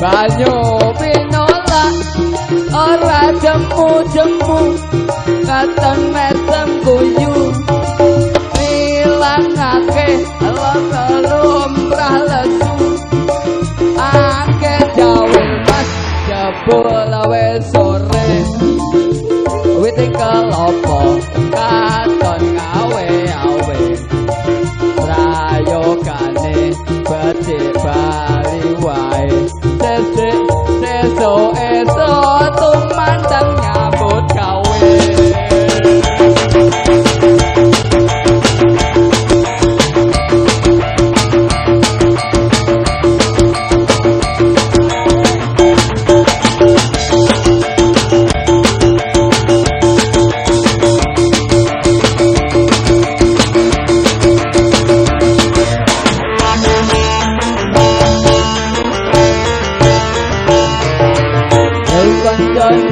Banyu pinolak ora jemu-jemu katon mesem guyu ilangake lumrah lesu ake jawil mas jebul wis sore wite kelopo katon ngawe-awe rayogane becik bali wae esok tumandang nyambut gawe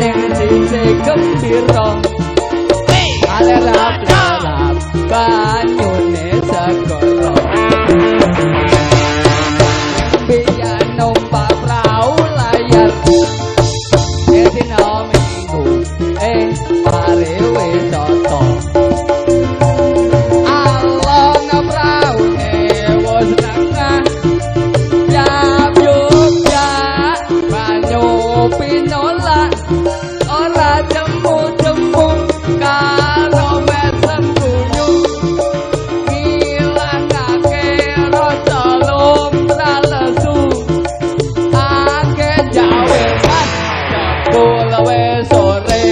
ning sisi gembira alerap-lerap banyune segara biyen numpak prau layar dina minggu pare wisata alon praune wis nengah yap yuk banyu pinolak ora jemu-jemu karo mesem guyu ngilangake rasa lumrah lesu ake jawe mas jebul wis sore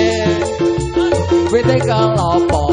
wite kelopo